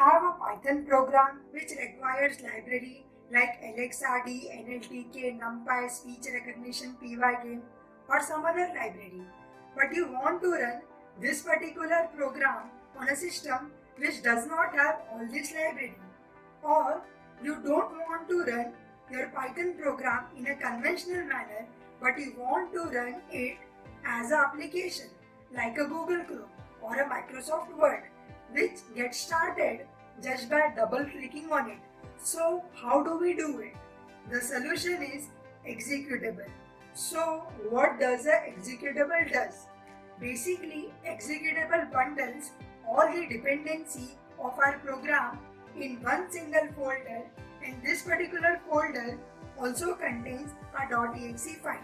have a Python program which requires library like LXRD, NLTK, NumPy, speech recognition, pygame or some other library, but you want to run this particular program on a system which does not have all this library, or you don't want to run your Python program in a conventional manner, but you want to run it as an application like a Google Chrome or a Microsoft Word, which gets started just by double clicking on it. So how do we do it? The solution is executable. So what does a executable does? Basically, executable bundles all the dependency of our program in one single folder, and this particular folder also contains a .exe file.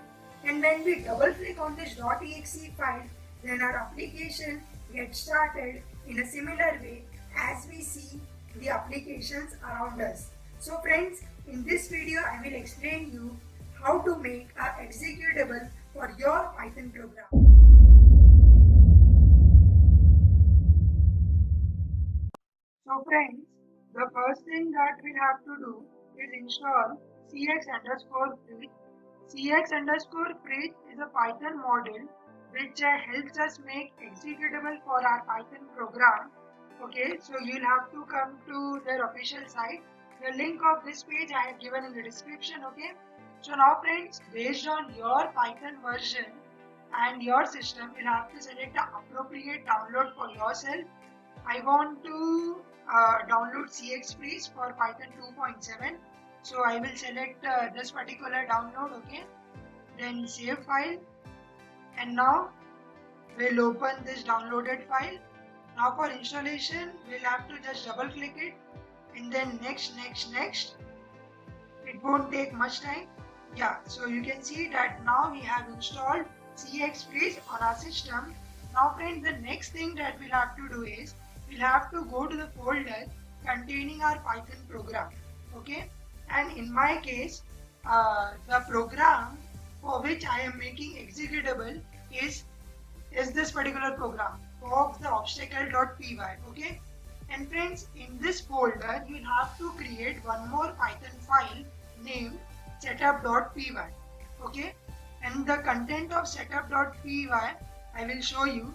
And when we double click on this .exe file, then our application gets started in a similar way as we see the applications around us. So friends, in this video I will explain you how to make a executable for your Python program. So friends, the first thing that we have to do is install cx_bridge. Cx_bridge is a Python module which helps us make executable for our Python program. Okay, so you'll have to come to their official site. The link of this page I have given in the description. Okay, so now friends, based on your Python version and your system, you'll have to select the appropriate download for yourself. I want to download cxbridge for Python 2.7, so I will select this particular download. Okay, then save file, and now we'll open this downloaded file. Now for installation, we'll have to just double click it and then next. It won't take much time. Yeah, so you can see that now we have installed cxbridge on our system. Now friends, the next thing that we'll have to do is we'll have to go to the folder containing our Python program. Okay, and in my case, the program for which I am making executable is this particular program, of the obstacle.py. Okay, and friends, in this folder you'll have to create one more Python file named setup.py. Okay, and the content of setup.py I will show you.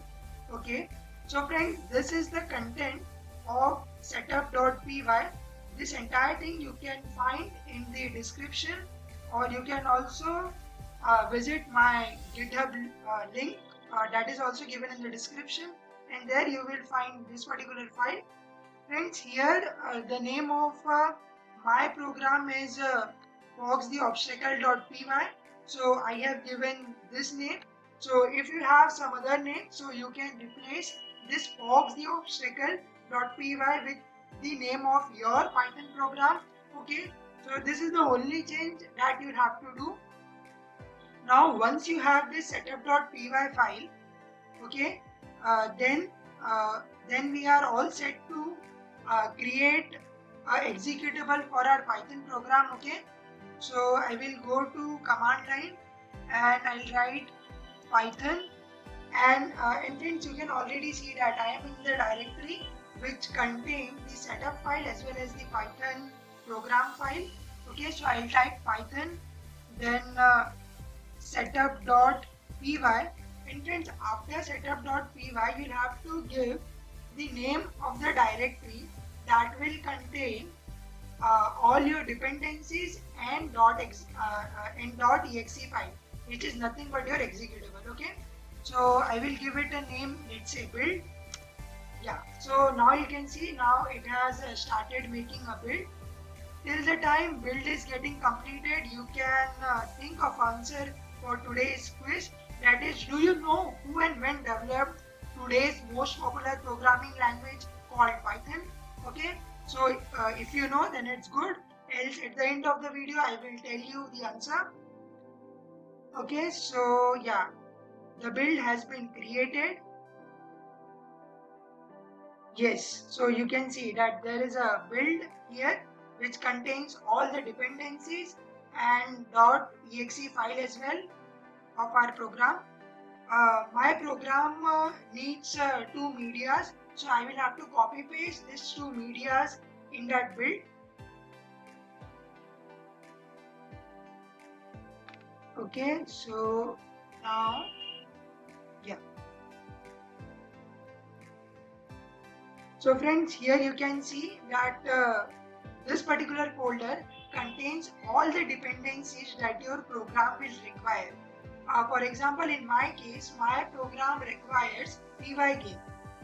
Okay, so friends, this is the content of setup.py. This entire thing you can find in the description, or you can also visit my GitHub link that is also given in the description, and there you will find this particular file. Friends, here the name of my program is foxtheobstacle.py, so I have given this name. So if you have some other name, so you can replace this foxtheobstacle.py with the name of your Python program. Okay, so this is the only change that you have to do. Now once you have this setup.py file, okay, then we are all set to create an executable for our Python program. Okay, so I will go to command line and I'll write Python, and friends, you can already see that I am in the directory which contains the setup file as well as the Python program file. Okay, so I'll type Python, then setup.py, and friends, after setup.py you'll have to give the name of the directory that will contain all your dependencies and .exe file, which is nothing but your executable. Okay, so I will give it a name, let's say build. Yeah, so now you can see now it has started making a build. Till the time build is getting completed, you can think of answer for today's quiz, that is, do you know who and when developed today's most popular programming language called Python? Okay, so if you know, then it's good, else at the end of the video I will tell you the answer. Okay, so yeah, the build has been created. Yes, so you can see that there is a build here which contains all the dependencies and .exe file as well of our program. My program needs two medias, So I will have to copy paste these two medias in that build. Okay, so now, yeah. So friends, here you can see that this particular folder contains all the dependencies that your program will require. For example, in my case, my program requires py-game,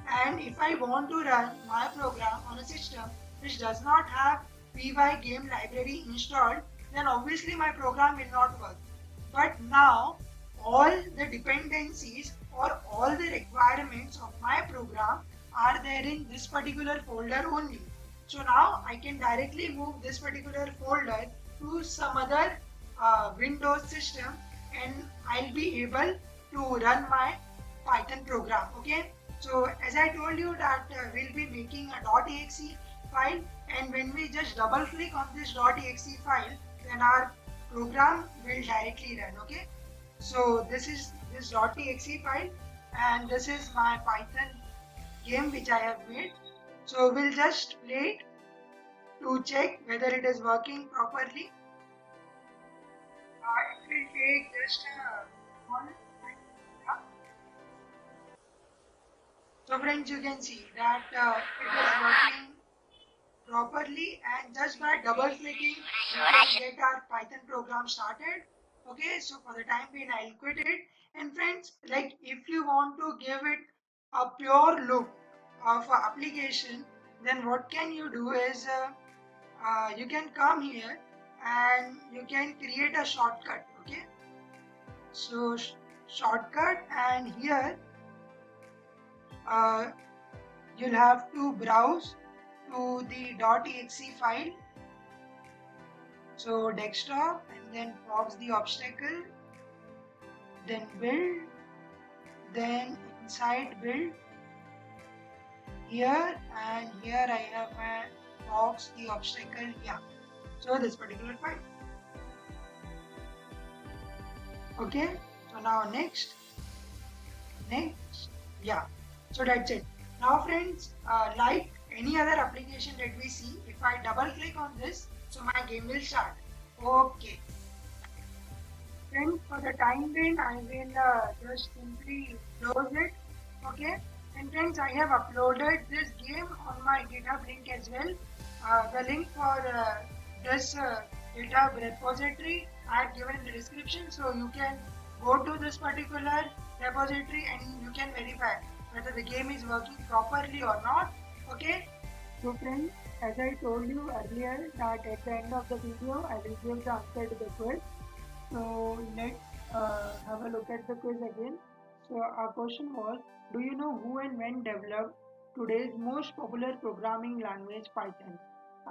and if I want to run my program on a system which does not have py-game library installed, then obviously my program will not work. But now all the dependencies or all the requirements of my program are there in this particular folder only. So now I can directly move this particular folder to some other Windows system, and I'll be able to run my Python program. Okay. So as I told you that we'll be making a .exe file, and when we just double click on this .exe file, then our program will directly run. Okay. So this is this .exe file, and this is my Python game which I have made. So we'll just play it to check whether it is working properly. It will take just one. So friends, you can see that it is working properly, and just by double clicking we can get our Python program started. Okay, so for the time being I'll quit it. And friends, like if you want to give it a pure look of application, then what can you do is you can come here and you can create a shortcut. Okay, so shortcut, and here uh, you'll have to browse to the .exe file. So desktop, and then box the obstacle, then build, then inside build, here, and here I have my box the obstacle. Yeah, so this particular file. Okay, so now next, yeah, so that's it. Now friends, like any other application that we see, if I double click on this, so my game will start. Okay. Friends, for the time being, I will just simply close it. Okay. And friends, I have uploaded this game on my GitHub link as well. The link for this GitHub repository I have given in the description. So you can go to this particular repository and you can verify whether the game is working properly or not. Okay. So friends, as I told you earlier that at the end of the video I will give the answer to the quiz. So let's have a look at the quiz again. So our question was, do you know who and when developed today's most popular programming language, Python?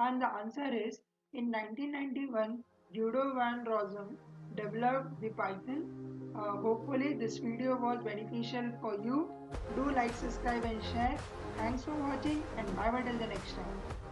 And the answer is, in 1991, Guido van Rossum developed the Python. Hopefully this video was beneficial for you. Do like, subscribe and share. Thanks for watching, and bye bye till the next time.